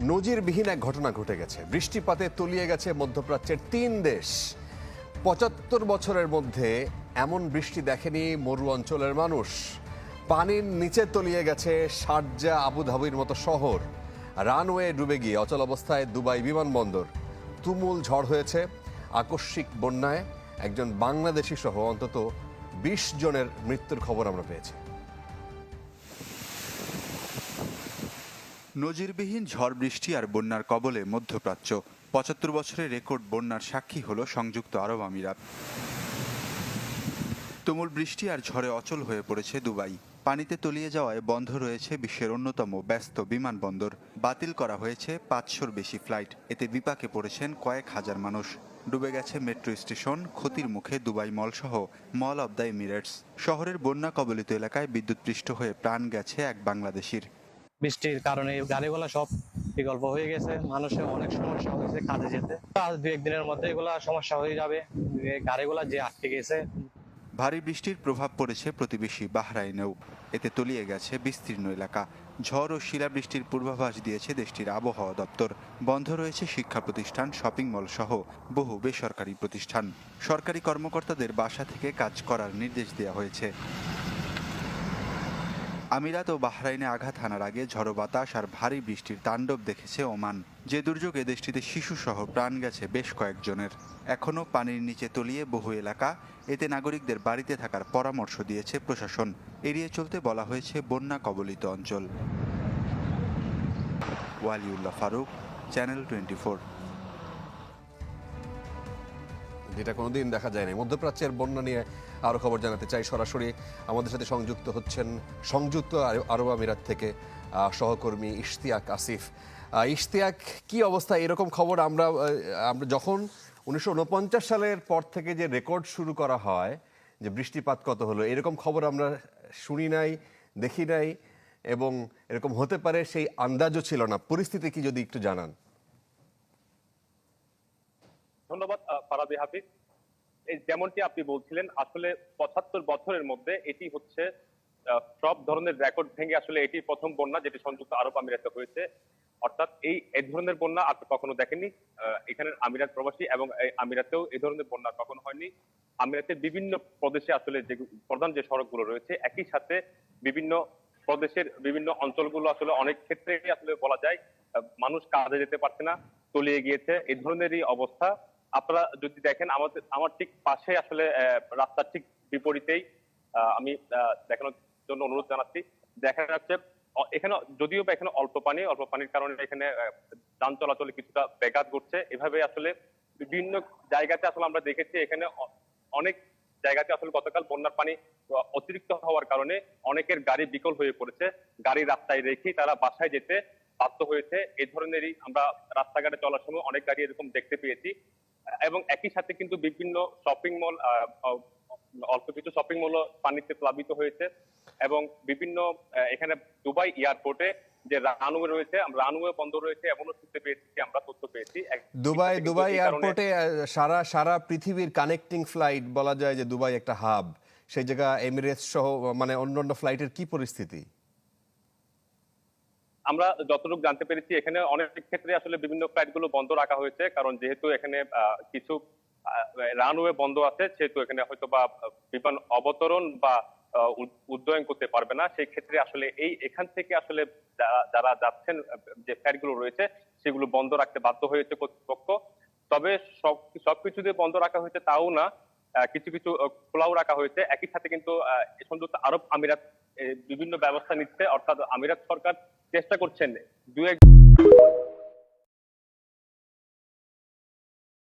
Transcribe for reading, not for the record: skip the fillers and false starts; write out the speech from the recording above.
নজিরবিহীন এক ঘটনা ঘটে গেছে। বৃষ্টিপাতে তলিয়ে গেছে মধ্যপ্রাচ্যের ৩ দেশ। ৭৫ বছরের মধ্যে এমন বৃষ্টি দেখেনি মরু অঞ্চলের মানুষ। পানির নিচে তলিয়ে গেছে শারজা, আবুধাবির মতো শহর। রানওয়ে ডুবে গিয়ে অচল অবস্থায় দুবাই বিমানবন্দর। তুমুল ঝড় হয়েছে। আকস্মিক বন্যায় একজন বাংলাদেশি সহ অন্তত ২০ জনের মৃত্যুর খবর আমরা পেয়েছি। নজিরবিহীন ঝড় বৃষ্টি আর বন্যার কবলে মধ্যপ্রাচ্য। ৭৫ বছরের রেকর্ড বন্যার সাক্ষী হলো সংযুক্ত আরব আমিরাত। তুমুল বৃষ্টি আর ঝড়ে অচল হয়ে পড়েছে দুবাই। পানিতে তলিয়ে যাওয়ায় বন্ধ রয়েছে বিশ্বের অন্যতম ব্যস্ত বিমানবন্দর। বাতিল করা হয়েছে ৫০০-র বেশি ফ্লাইট। এতে বিপাকে পড়েছেন কয়েক হাজার মানুষ। ডুবে গেছে মেট্রো স্টেশন, ক্ষতির মুখে দুবাই মল সহ মল অব দ্য এমিরেটস। শহরের বন্যা কবলিত এলাকায় বিদ্যুৎপৃষ্ট হয়ে প্রাণ গেছে এক বাংলাদেশির। বৃষ্টির কারণে গাড়িগুলো সব বিকল্প হয়ে গেছে, মানুষের অনেক সমস্যা হয়েছে কাজে যেতে। আজ ২-১ দিনের মধ্যে এগুলা সমস্যা হয়ে যাবে, গাড়িগুলা যে আটকে গেছে। ভারী বৃষ্টির প্রভাব পড়েছে প্রতিবেশী বাহরাইনেও। এতে তলিয়ে গেছে বিস্তীর্ণ এলাকা। ঝড় ও শিলাবৃষ্টির পূর্বাভাস দিয়েছে দেশটির আবহাওয়া দপ্তর। বন্ধ রয়েছে শিক্ষা প্রতিষ্ঠান, শপিং মল সহ বহু বেসরকারি প্রতিষ্ঠান। সরকারি কর্মকর্তাদের বাসা থেকে কাজ করার নির্দেশ দেওয়া হয়েছে। আমিরাত ও বাহরাইনে আঘাত হানার আগে ঝড়ো বাতাস আর ভারী বৃষ্টির তাণ্ডব দেখেছে ওমান। যে দুর্যোগে দেশটিতে শিশুসহ প্রাণ গেছে বেশ কয়েকজনের। এখনও পানির নিচে তলিয়ে বহু এলাকা। এতে নাগরিকদের বাড়িতে থাকার পরামর্শ দিয়েছে প্রশাসন। এড়িয়ে চলতে বলা হয়েছে বন্যা কবলিত অঞ্চল। ওয়ালিউল্লাহ ফারুক, চ্যানেল 24। যেটা কোনোদিন দেখা যায়নি। মধ্যপ্রাচ্যের বন্যা নিয়ে আরও খবর জানাতে চাই। সরাসরি আমাদের সাথে সংযুক্ত হচ্ছেন সংযুক্ত আরব আমিরাত থেকে সহকর্মী ইশতিয়াক আসিফ। ইশতিয়াক, কি অবস্থা? এরকম খবর আমরা যখন ১৯৪৯ সালের পর থেকে যে রেকর্ড শুরু করা হয় যে বৃষ্টিপাত কত হলো, এরকম খবর আমরা শুনি নাই, দেখি নাই, এবং এরকম হতে পারে সেই আন্দাজও ছিল না। পরিস্থিতি কি যদি একটু জানান। ধন্যবাদ ফারাবি হাফিজ। যেমনটি আপনি বলছিলেন, আসলে ৭৫ বছরের মধ্যে এটি হচ্ছে সব ধরনের রেকর্ড ভেঙে আসলে এটি প্রথম বন্যা যেটি সংযুক্ত আরব আমিরাতে হয়েছে। অর্থাৎ এই ধরনের বন্যা আর কখনো দেখেনি এখানের আমিরাত প্রবাসী, এবং আমিরাতেও এই ধরনের বন্যা কখনো হয়নি। আমিরাতের বিভিন্ন প্রদেশে আসলে যে প্রধান যে সড়কগুলো রয়েছে, একই সাথে বিভিন্ন প্রদেশের বিভিন্ন অঞ্চলগুলো আসলে অনেক ক্ষেত্রে আসলে বলা যায় মানুষ কাজে যেতে পারছে না, তলিয়ে গিয়েছে। এই ধরনেরই অবস্থা। আপনারা যদি দেখেন, আমার ঠিক পাশে আসলে রাস্তার ঠিক বিপরীতেই আমি দেখানোর জন্য অনুরোধ জানাচ্ছি। দেখা যাচ্ছে এখানে যদিও বা এখানে অল্প পানির কারণে এখানে যান চলাচলে কিছুটা ব্যাঘাত ঘটছে। এভাবে আসলে বিভিন্ন জায়গাতে আসলে আমরা দেখেছি এখানে অনেক জায়গাতে আসলে গতকাল বন্যার পানি অতিরিক্ত হওয়ার কারণে অনেকের গাড়ি বিকল হয়ে পড়েছে। গাড়ি রাস্তায় রেখে তারা বাসায় যেতে বাধ্য হয়েছে। এই ধরনেরই আমরা রাস্তাঘাটে চলার সময় অনেক গাড়ি এরকম দেখতে পেয়েছি। এবং একই সাথে কিন্তু বিভিন্ন শপিং মল, অল্প কিছু শপিং মলও পানিতে প্লাবিত হয়েছে। এবং বিভিন্ন এখানে দুবাই এয়ারপোর্টে যে রানওয়ে রয়েছে, রানওয়ে বন্ধ রয়েছে এমনও শুনতে পেয়েছি, আমরা তথ্য পেয়েছি। দুবাই এয়ারপোর্টে সারা পৃথিবীর কানেক্টিং ফ্লাইট, বলা যায় যে দুবাই একটা হাব। সেই জায়গা এমিরেটস সহ মানে অন্যান্য ফ্লাইটের কি পরিস্থিতি? আমরা যতটুকু জানতে পেরেছি এখানে অনেক ক্ষেত্রে আসলে বিভিন্ন ফ্লাইট গুলো বন্ধ রাখা হয়েছে, কারণ যেহেতু এখানে কিছু রানওয়ে বন্ধ আছে, সেহেতু এখানে হয়তো বা বিমান অবতরণ বা উড্ডয়ন করতে পারবে না। সেই ক্ষেত্রে আসলে এখান থেকে আসলে যারা যাচ্ছেন, যে ফ্লাইট গুলো রয়েছে সেগুলো বন্ধ রাখতে বাধ্য হয়েছে কর্তৃপক্ষ। তবে সবকিছু যে বন্ধ রাখা হয়েছে তাও না, কিছু কিছু খোলাও রাখা হয়েছে। একই সাথে কিন্তু সংযুক্ত আরব আমিরাত বিভিন্ন ব্যবস্থা নিচ্ছে, অর্থাৎ আমিরাত সরকার চেষ্টা করছেন ২-১